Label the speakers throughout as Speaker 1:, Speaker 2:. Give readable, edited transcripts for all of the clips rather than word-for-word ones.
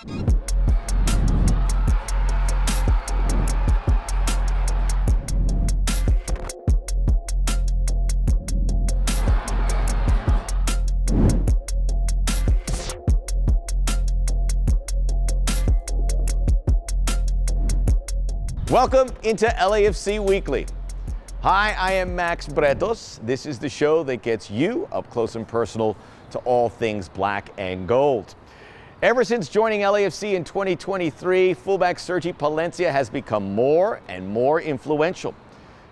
Speaker 1: Welcome into LAFC Weekly. Hi, I am Max Bretos. This is the show that gets you up close and personal to all things black and gold. Ever since joining LAFC in 2023, fullback Sergi Palencia has become more and more influential.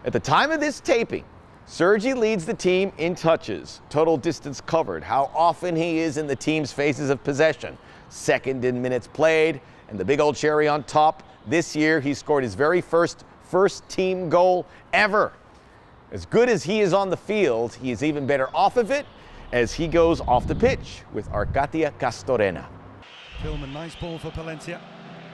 Speaker 1: At the time of this taping, Sergi leads the team in touches, total distance covered, how often he is in the team's phases of possession, second in minutes played, and the big old cherry on top, this year he scored his very first team goal ever. As good as he is on the field, he is even better off of it as he goes off the pitch with Arcadia Castorena.
Speaker 2: Pillman, nice ball for Palencia.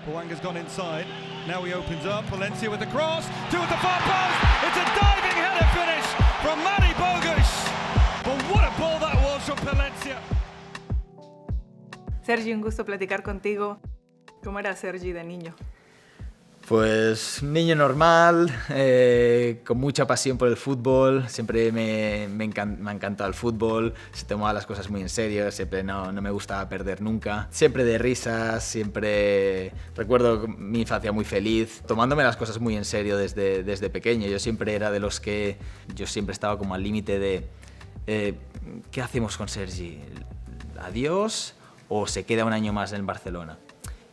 Speaker 2: Boanga's gone inside. Now he opens up. Palencia with the cross. Two at the far post. It's a diving header finish from Mari Bogus. But what a ball that was from Palencia.
Speaker 3: Sergi, un gusto platicar contigo. ¿Cómo era Sergi de niño?
Speaker 4: Pues un niño normal, con mucha pasión por el fútbol, siempre me ha encantado el fútbol, se tomaba las cosas muy en serio, siempre no me gustaba perder nunca, siempre de risas, siempre recuerdo mi infancia muy feliz, tomándome las cosas muy en serio desde pequeño. Yo siempre era de los que, yo siempre estaba como al límite de ¿qué hacemos con Sergi? ¿Adiós o se queda un año más en Barcelona?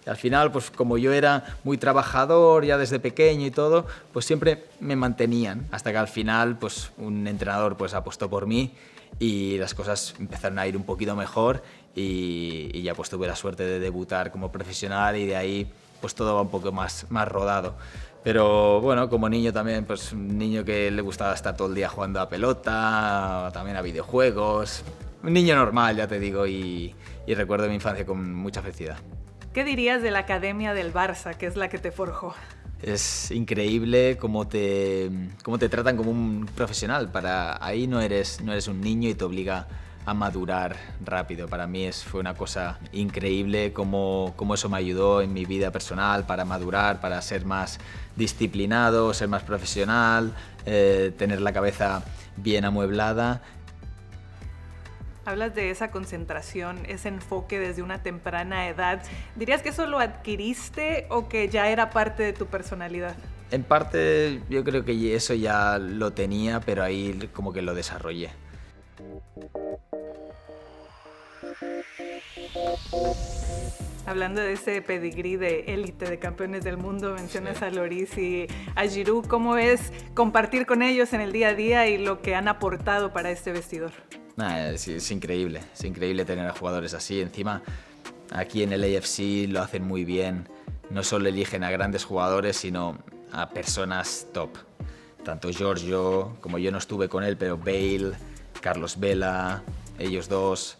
Speaker 4: Y al final, pues como yo era muy trabajador ya desde pequeño y todo, pues siempre me mantenían. Hasta que al final, pues un entrenador pues apostó por mí y las cosas empezaron a ir un poquito mejor y ya pues tuve la suerte de debutar como profesional y de ahí pues todo va un poco más rodado. Pero bueno, como niño también, pues un niño que le gustaba estar todo el día jugando a pelota, también a videojuegos. Un niño normal, ya te digo, y recuerdo mi infancia con mucha felicidad.
Speaker 3: ¿Qué dirías de la academia del Barça, que es la que te forjó?
Speaker 4: Es increíble cómo te tratan como un profesional. Ahí no eres un niño y te obliga a madurar rápido. Para mí fue una cosa increíble cómo eso me ayudó en mi vida personal para madurar, para ser más disciplinado, ser más profesional, tener la cabeza bien amueblada.
Speaker 3: Hablas de esa concentración, ese enfoque desde una temprana edad. ¿Dirías que eso lo adquiriste o que ya era parte de tu personalidad?
Speaker 4: En parte yo creo que eso ya lo tenía, pero ahí como que lo desarrollé.
Speaker 3: Hablando de ese pedigrí de élite de campeones del mundo, mencionas a Lloris y a Giroud. ¿Cómo es compartir con ellos en el día a día y lo que han aportado para este vestidor?
Speaker 4: Es increíble tener a jugadores así. Encima, aquí en el LAFC lo hacen muy bien. No solo eligen a grandes jugadores, sino a personas top. Tanto Giorgio, como yo no estuve con él, pero Bale, Carlos Vela, ellos dos.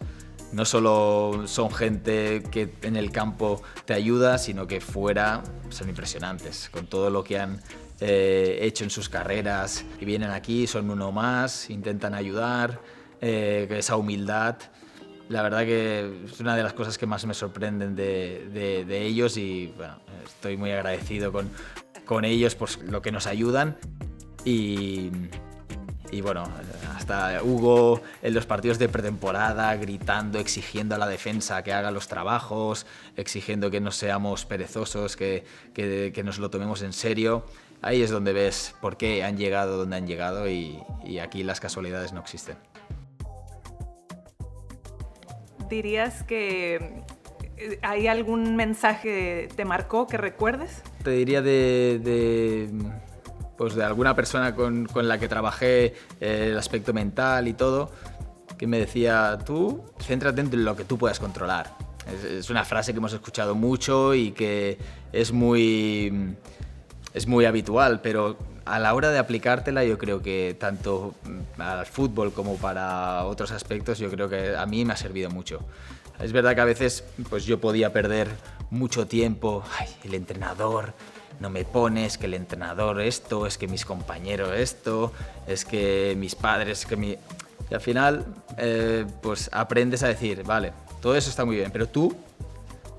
Speaker 4: No solo son gente que en el campo te ayuda, sino que fuera son impresionantes. Con todo lo que han hecho en sus carreras, y vienen aquí, son uno más, intentan ayudar. Esa humildad, la verdad que es una de las cosas que más me sorprenden de ellos y bueno, estoy muy agradecido con ellos por lo que nos ayudan y bueno, hasta Hugo en los partidos de pretemporada gritando, exigiendo a la defensa que haga los trabajos, exigiendo que no seamos perezosos, que nos lo tomemos en serio. Ahí es donde ves por qué han llegado donde han llegado y aquí las casualidades no existen.
Speaker 3: ¿Dirías que hay algún mensaje que te marcó, que recuerdes?
Speaker 4: Te diría de alguna persona con la que trabajé el aspecto mental y todo, que me decía, tú céntrate en lo que tú puedas controlar. Es una frase que hemos escuchado mucho y que es muy habitual, pero a la hora de aplicártela yo creo que tanto al fútbol como para otros aspectos yo creo que a mí me ha servido mucho. Es verdad que a veces pues yo podía perder mucho tiempo, el entrenador no me pones, que el entrenador esto, es que mis compañeros esto, es que mis padres, Y al final pues aprendes a decir, vale, todo eso está muy bien, pero tú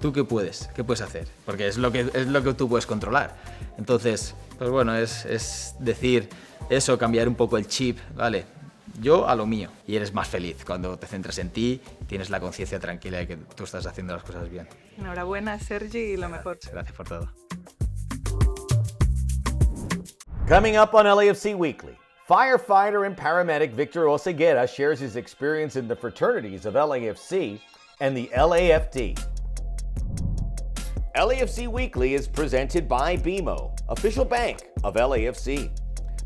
Speaker 4: ¿Tú qué puedes hacer? Porque es lo que tú puedes controlar. Entonces, pues bueno, es decir eso, cambiar un poco el chip, ¿vale? Yo a lo mío. Y eres más feliz cuando te centras en ti, tienes la conciencia tranquila de que tú estás haciendo las cosas bien.
Speaker 3: Enhorabuena, Sergi, y lo mejor.
Speaker 4: Gracias por todo.
Speaker 1: Coming up on LAFC Weekly, firefighter and paramedic Victor Oseguera shares his experience in the fraternities of LAFC and the LAFD. LAFC Weekly is presented by BMO, official bank of LAFC,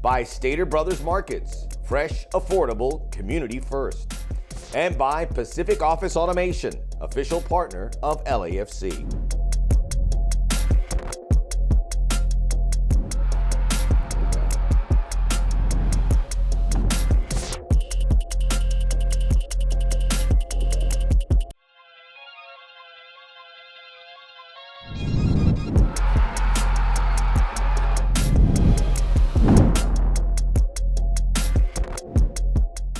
Speaker 1: by Stater Brothers Markets, fresh, affordable, community first, and by Pacific Office Automation, official partner of LAFC.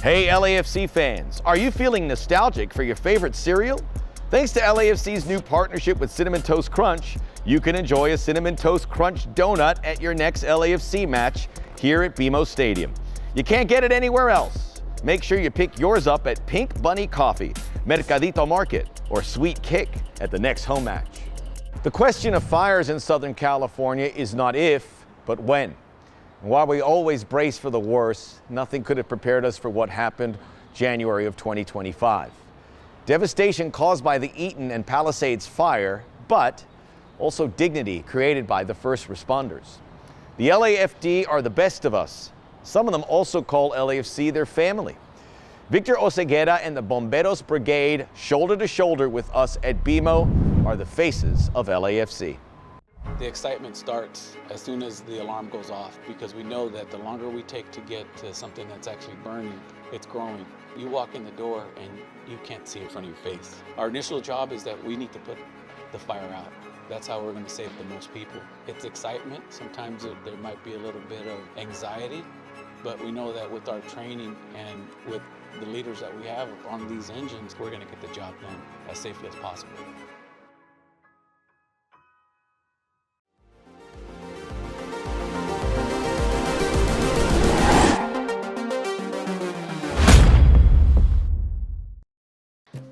Speaker 1: Hey LAFC fans, are you feeling nostalgic for your favorite cereal? Thanks to LAFC's new partnership with Cinnamon Toast Crunch, you can enjoy a Cinnamon Toast Crunch donut at your next LAFC match here at BMO Stadium. You can't get it anywhere else. Make sure you pick yours up at Pink Bunny Coffee, Mercadito Market, or Sweet Kick at the next home match. The question of fires in Southern California is not if, but when. And while we always brace for the worst, nothing could have prepared us for what happened January of 2025. Devastation caused by the Eaton and Palisades fire, but also dignity created by the first responders. The LAFD are the best of us. Some of them also call LAFC their family. Victor Oseguera and the Bomberos Brigade, shoulder to shoulder with us at BMO, are the faces of LAFC.
Speaker 5: The excitement starts as soon as the alarm goes off because we know that the longer we take to get to something that's actually burning, it's growing. You walk in the door and you can't see in front of your face. Our initial job is that we need to put the fire out. That's how we're going to save the most people. It's excitement. Sometimes there might be a little bit of anxiety, but we know that with our training and with the leaders that we have on these engines, we're going to get the job done as safely as possible.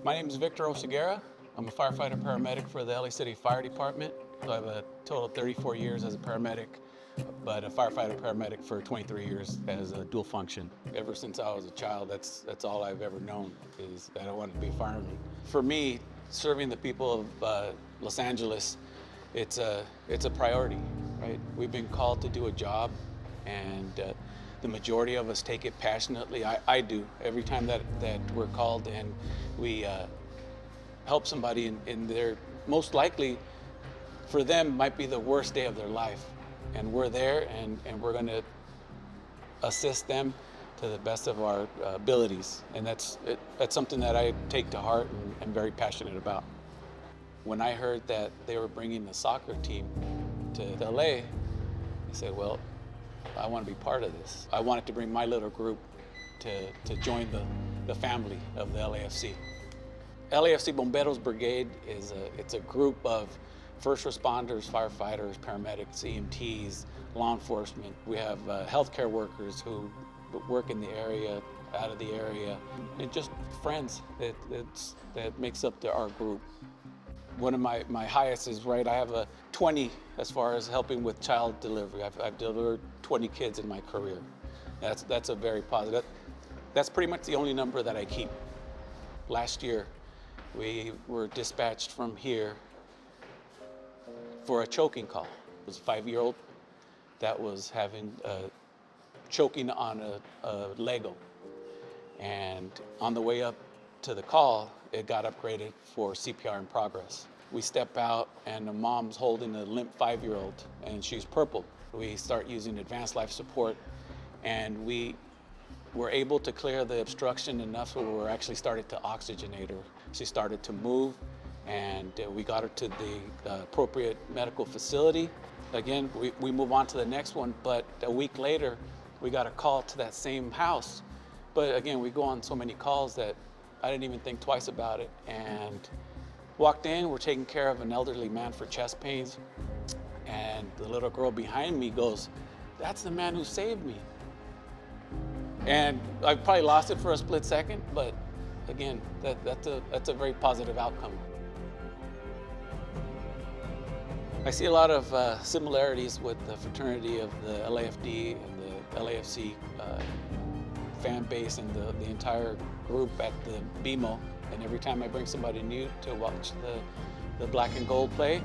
Speaker 5: My name is Victor Oseguera. I'm a firefighter paramedic for the LA City Fire Department. So I have a total of 34 years as a paramedic, but a firefighter paramedic for 23 years as a dual function. Ever since I was a child, that's all I've ever known, is that I wanted to be a fireman. For me, serving the people of Los Angeles, it's a priority, right? We've been called to do a job, and the majority of us take it passionately. I do. Every time that we're called and we help somebody in their, most likely for them, might be the worst day of their life. And we're there and we're going to assist them to the best of our abilities. And that's something that I take to heart and am very passionate about. When I heard that they were bringing the soccer team to LA, I said, well, I want to be part of this. I wanted to bring my little group to join the family of the LAFC. LAFC Bomberos Brigade it's a group of first responders, firefighters, paramedics, EMTs, law enforcement. We have healthcare workers who work in the area, out of the area, and just friends that makes up our group. One of my highest is, right, I have a 20 as far as helping with child delivery. I've delivered 20 kids in my career. That's a very positive. That's pretty much the only number that I keep. Last year, we were dispatched from here for a choking call. It was a 5-year-old that was having choking on a Lego. And on the way up to the call, it got upgraded for CPR in progress. We step out and the mom's holding a limp 5-year-old and she's purple. We start using advanced life support and we were able to clear the obstruction enough so we were actually started to oxygenate her. She started to move and we got her to the appropriate medical facility. Again, we move on to the next one, but a week later, we got a call to that same house. But again, we go on so many calls that I didn't even think twice about it. And Walked in, we're taking care of an elderly man for chest pains, and the little girl behind me goes, "That's the man who saved me." And I probably lost it for a split second, but again, that's a very positive outcome. I see a lot of similarities with the fraternity of the LAFD and the LAFC fan base and the entire group at the BMO. And every time I bring somebody new to watch the black and gold play,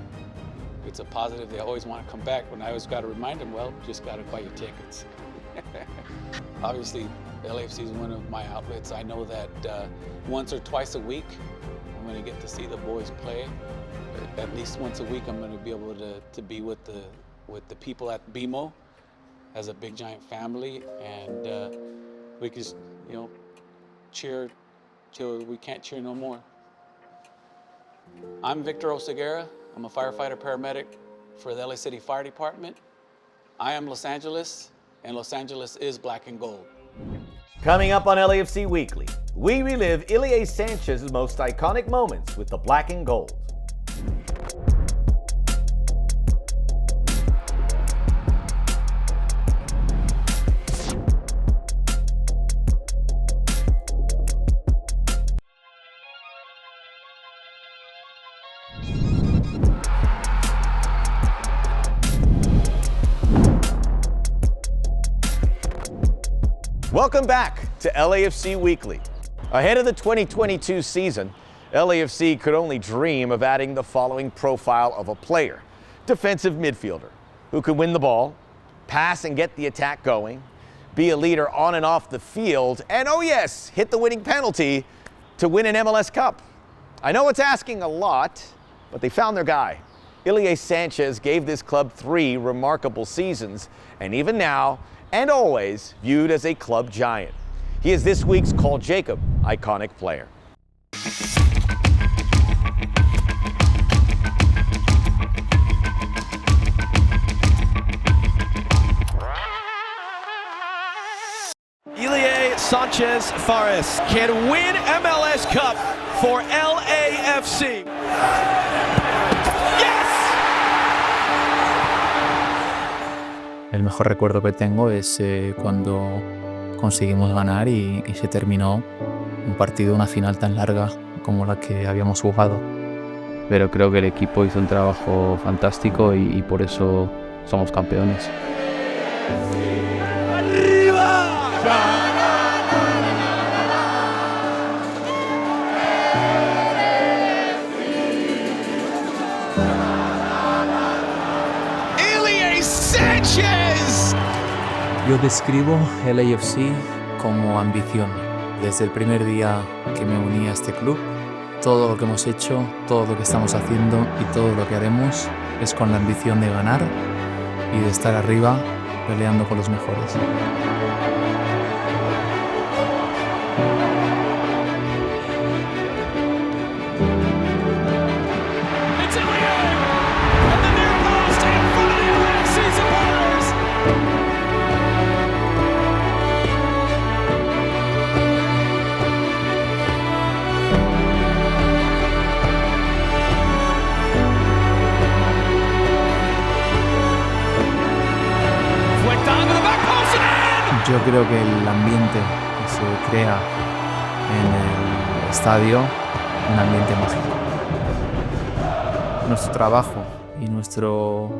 Speaker 5: it's a positive. They always want to come back. When I always got to remind them, well, just got to buy your tickets. Obviously, LAFC is one of my outlets. I know that once or twice a week, I'm going to get to see the boys play. At least once a week, I'm going to be able to be with the people at BMO as a big giant family, and we can, cheer till we can't cheer no more. I'm Victor Oseguera. I'm a firefighter paramedic for the LA City Fire Department. I am Los Angeles, and Los Angeles is black and gold.
Speaker 1: Coming up on LAFC Weekly, we relive Ilie Sanchez's most iconic moments with the black and gold. Welcome back to LAFC Weekly. Ahead of the 2022 season, LAFC could only dream of adding the following profile of a player. Defensive midfielder who can win the ball, pass and get the attack going, be a leader on and off the field, and oh yes, hit the winning penalty to win an MLS Cup. I know it's asking a lot, but they found their guy. Ilie Sanchez gave this club 3 remarkable seasons, and even now, and always viewed as a club giant. He is this week's Call Jacob iconic player.
Speaker 6: Ilie Sanchez Fares can win MLS Cup for LAFC.
Speaker 7: El mejor recuerdo que tengo es cuando conseguimos ganar y se terminó un partido, una final tan larga como la que habíamos jugado.
Speaker 8: Pero creo que el equipo hizo un trabajo fantástico y por eso somos campeones.
Speaker 6: Ilie Sanchez!
Speaker 7: Yo describo el LAFC como ambición. Desde el primer día que me uní a este club, todo lo que hemos hecho, todo lo que estamos haciendo y todo lo que haremos es con la ambición de ganar y de estar arriba peleando con los mejores. Yo creo que el ambiente que se crea en el estadio, un ambiente mágico. Nuestro trabajo y nuestro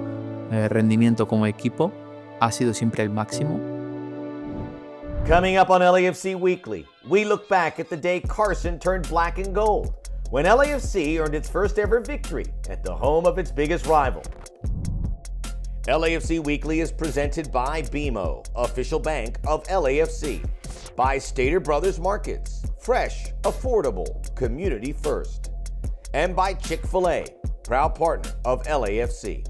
Speaker 7: rendimiento como equipo ha sido siempre el máximo.
Speaker 1: Coming up on LAFC Weekly, we look back at the day Carson turned black and gold, when LAFC earned its first ever victory at the home of its biggest rival. LAFC Weekly is presented by BMO, official bank of LAFC, by Stater Brothers Markets, fresh, affordable, community first, and by Chick-fil-A, proud partner of LAFC.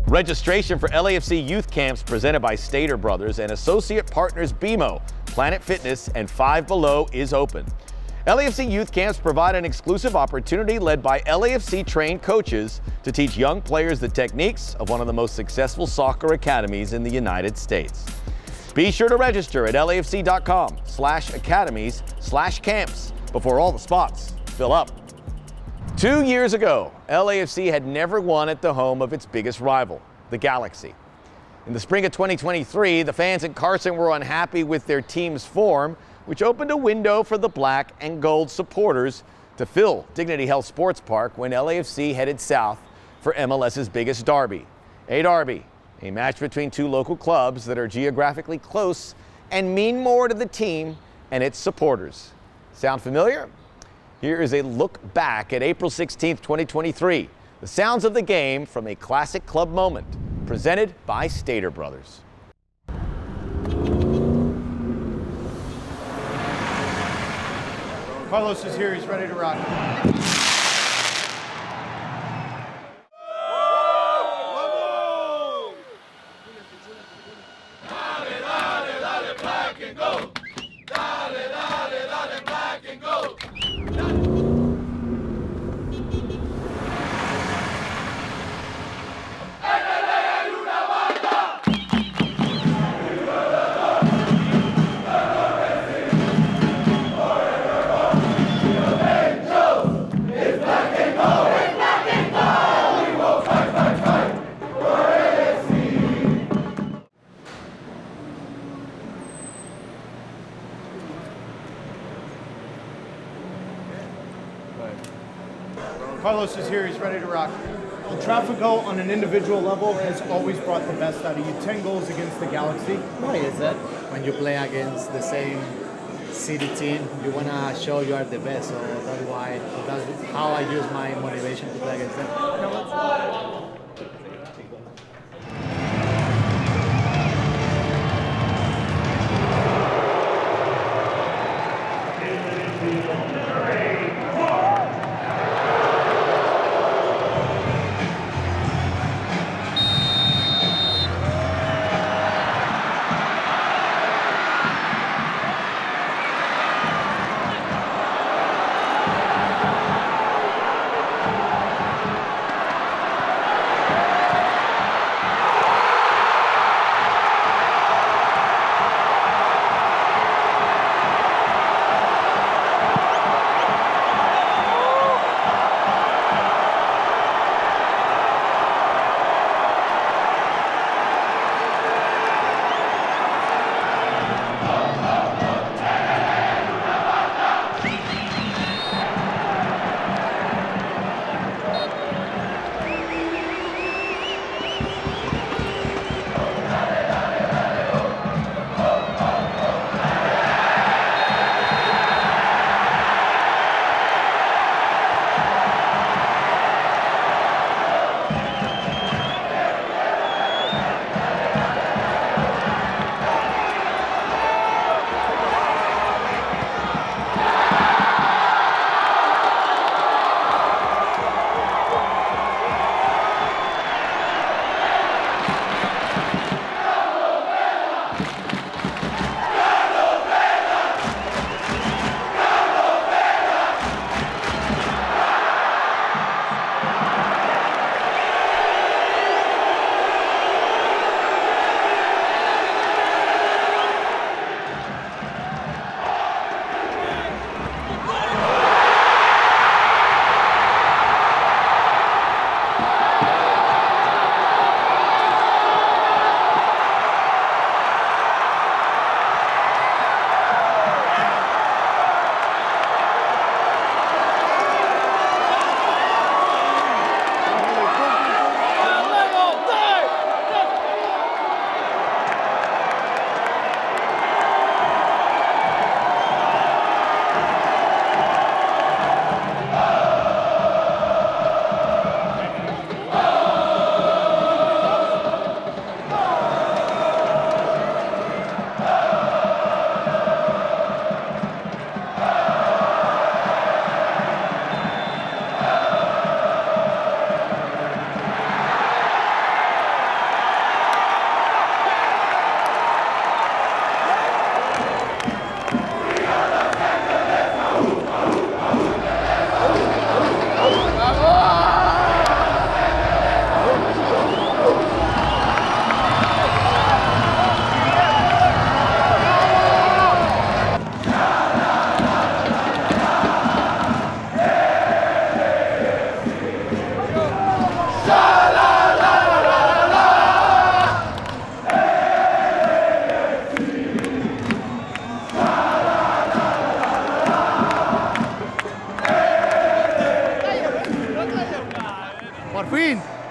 Speaker 1: Registration for LAFC youth camps presented by Stater Brothers and associate partners BMO Planet Fitness, and Five Below is open. LAFC youth camps provide an exclusive opportunity led by LAFC-trained coaches to teach young players the techniques of one of the most successful soccer academies in the United States. Be sure to register at lafc.com/academies/camps before all the spots fill up. 2 years ago, LAFC had never won at the home of its biggest rival, the Galaxy. In the spring of 2023, the fans in Carson were unhappy with their team's form, which opened a window for the black and gold supporters to fill Dignity Health Sports Park when LAFC headed south for MLS's biggest derby. A match between two local clubs that are geographically close and mean more to the team and its supporters. Sound familiar? Here is a look back at April 16th, 2023. The sounds of the game from a classic club moment, presented by Stater Brothers.
Speaker 9: Carlos is here, he's ready to rock. Carlos is here, he's ready to rock. El Tráfico on an individual level has always brought the best out of you. 10 goals against the Galaxy.
Speaker 10: Why is that? When you play against the same city team, you want to show you are the best. So that's how I use my motivation to play against them.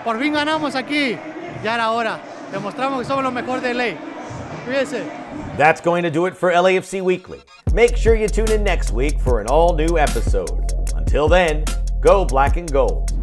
Speaker 10: Por fin ganamos aquí. Ya era hora. Demostramos que somos los mejores de LA. Cuídense.
Speaker 1: That's going to do it for LAFC Weekly. Make sure you tune in next week for an all-new episode. Until then, go black and gold.